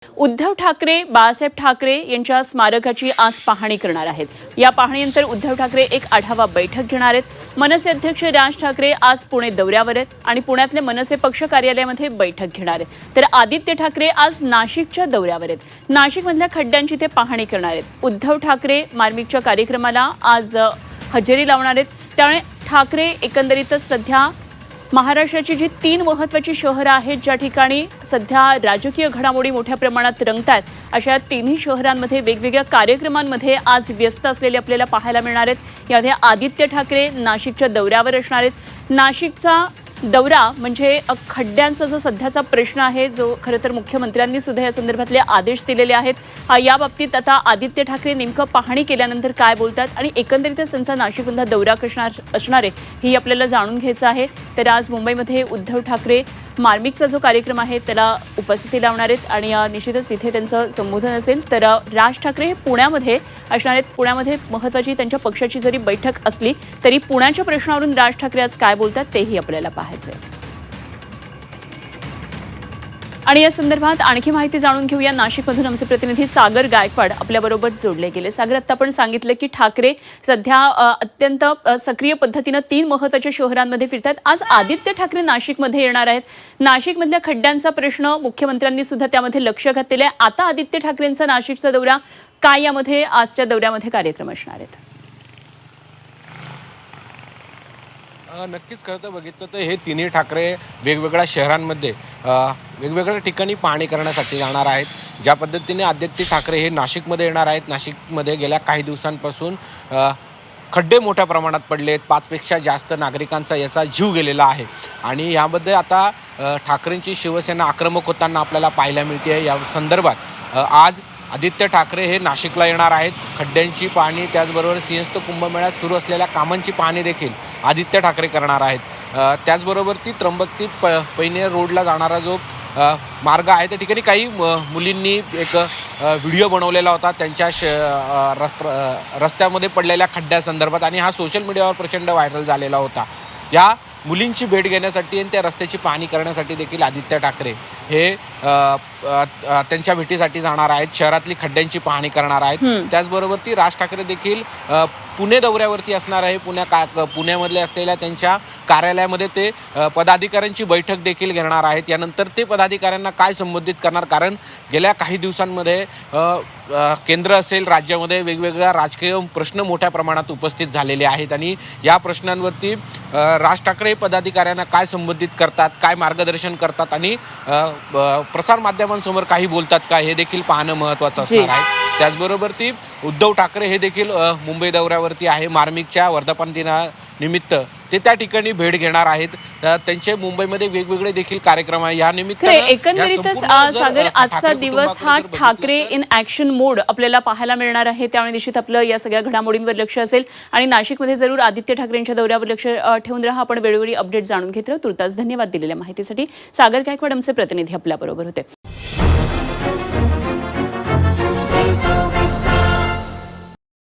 उद्धव ठाकरे बाळासाहेब ठाकरे यांच्या स्मारकाची आज पाहणी करणार आहेत। या पाहणीनंतर उद्धव ठाकरे एक आढावा बैठक घेणार आहेत। मनसे अध्यक्ष राज ठाकरे आज पुणे दौऱ्यावर आहेत आणि पुण्यातले मनसे पक्ष कार्यालयामध्ये बैठक घेणार आहेत। तर आदित्य ठाकरे आज नाशिकच्या दौऱ्यावर आहेत। नाशिकमधल्या खड्ड्यांची ते पाहणी करणार आहेत। उद्धव ठाकरे मार्मिकच्या कार्यक्रमाला आज हजेरी लावणार आहेत। त्यामुळे ठाकरे एकंदरीतच सध्या महाराष्ट्राची जी 3 महत्त्वाची शहरं आहेत ज्या ठिकाणी सध्या राजकीय घडामोडी मोठ्या प्रमाणात रंगतात, अशा तिन्ही शहरांमध्ये वेगवेगळ्या कार्यक्रमांमध्ये आज व्यस्त असलेले आपल्याला पाहायला मिळणार आहेत। यामध्ये आदित्य ठाकरे नाशिकच्या दौऱ्यावर असणार आहेत। नाशिकचा दौरा म्हणजे खड्ड्यांचा जो सध्याचा प्रश्न आहे, जो खरं तर मुख्यमंत्र्यांनी सुद्धा या संदर्भातले आदेश दिलेले आहेत। या बाबतीत आता आदित्य ठाकरे नेमकं पाहणी केल्यानंतर काय बोलतात आणि एकंदरीतच त्यांचा नाशिकमधला दौरा कसा असणार आहे हे आपल्याला जाणून घ्यायचं आहे। तर आज मुंबईमध्ये उद्धव ठाकरे मार्मिकचा जो कार्यक्रम आहे त्याला उपस्थिती लावणार आहेत आणि निश्चितच तिथे त्यांचं संबोधन असेल। तर राज ठाकरे हे पुण्यामध्ये असणार आहेत। पुण्यामध्ये महत्त्वाची त्यांच्या पक्षाची जरी बैठक असली तरी पुण्याच्या प्रश्नावरून राज ठाकरे आज काय बोलतात तेही आपल्याला पाहायचं। आणि या संदर्भात आणखी माहिती जाणून घेऊया। नाशिकमधून आमचे प्रतिनिधी सागर गायकवाड आपल्याबरोबर जोडले गेले। सागर, आता आपण सांगितलं की ठाकरे सध्या अत्यंत सक्रिय पद्धतीनं 3 महत्त्वाच्या शहरांमध्ये फिरतात। आज आदित्य ठाकरे नाशिकमध्ये येणार आहेत। नाशिकमधल्या खड्ड्यांचा प्रश्न मुख्यमंत्र्यांनी सुद्धा त्यामध्ये लक्ष घातलेलं आहे। आता आदित्य ठाकरेंचा नाशिकचा दौरा काय, यामध्ये आजच्या दौऱ्यामध्ये कार्यक्रम असणार आहेत? नक्कीच खरं तर बघितलं तर हे तिन्ही ठाकरे वेगवेगळ्या शहरांमध्ये वेगवेगळ्या ठिकाणी पाहणी करण्यासाठी जाणार आहेत। ज्या पद्धतीने आदित्य ठाकरे हे नाशिकमध्ये येणार आहेत, नाशिकमध्ये गेल्या काही दिवसांपासून खड्डे मोठ्या प्रमाणात पडले आहेत। 5 पेक्षा जास्त नागरिकांचा याचा जीव गेलेला आहे आणि यामध्ये आता ठाकरेंची शिवसेना आक्रमक होताना आपल्याला पाहायला मिळते। या संदर्भात आज आदित्य ठाकरे हे नाशिकला येणार आहेत। खड्ड्यांची पाहणी, त्याचबरोबर सिंहस्थ कुंभमेळ्यात सुरू असलेल्या कामांची पाहणी देखील आदित्य ठाकरे करणार आहेत। त्याचबरोबर ती त्र्यंबक पैनेर रोडला जाणारा जो मार्ग आहे त्या ठिकाणी काही मुलींनी एक व्हिडिओ बनवलेला होता त्यांच्या रस्त्यामध्ये पडलेल्या खड्ड्यासंदर्भात आणि हा सोशल मीडियावर प्रचंड व्हायरल झालेला होता। या मुलींची भेट घेण्यासाठी आणि त्या रस्त्याची पाहणी करण्यासाठी देखील आदित्य ठाकरे हे त्यांच्या भेटीसाठी जाणार आहेत। शहरातली खड्ड्यांची पाहणी करणार आहेत। त्याचबरोबर ती राज ठाकरे देखील पुणे दौऱ्यावरती असणार आहे। पुण्यामधले असलेल्या त्यांच्या कार्यालयामध्ये ते पदाधिकाऱ्यांची बैठक देखील घेणार आहेत। यानंतर ते पदाधिकाऱ्यांना काय संबोधित करणार, कारण गेल्या काही दिवसांमध्ये केंद्र असेल, राज्यामध्ये वेगवेगळ्या राजकीय प्रश्न मोठ्या प्रमाणात उपस्थित झालेले आहेत आणि या प्रश्नांवरती राज ठाकरे पदाधिकाऱ्यांना काय संबोधित करतात, काय मार्गदर्शन करतात आणि प्रसार माध्यमांसमोर काही बोलतात का, हे देखील पाहणं महत्त्वाचं असणार आहे। त्याचबरोबर ती उद्धव ठाकरे हे देखील मुंबई दौऱ्यावरती आहे। मार्मिकच्या वर्धापन दिनानिमित्त ते त्या ठिकाणी भेट घेणार आहेत। त्यांचे मुंबईमध्ये वेगवेगळे देखील कार्यक्रम आहे। या निमित्तानं एकंदरीतच सागर, आजचा दिवस हा ठाकरे इन ॲक्शन मोड आपल्याला पाहायला मिळणार आहे। त्यामुळे निश्चित आपलं या सगळ्या घडामोडींवर लक्ष असेल आणि नाशिकमध्ये जरूर आदित्य ठाकरेंच्या दौऱ्यावर लक्ष ठेवून राहा। आपण वेळोवेळी अपडेट जाणून घेत राहू। तुर्तास धन्यवाद दिलेल्या माहितीसाठी। सागर गायकवाड आमचे प्रतिनिधी आपल्याबरोबर होते।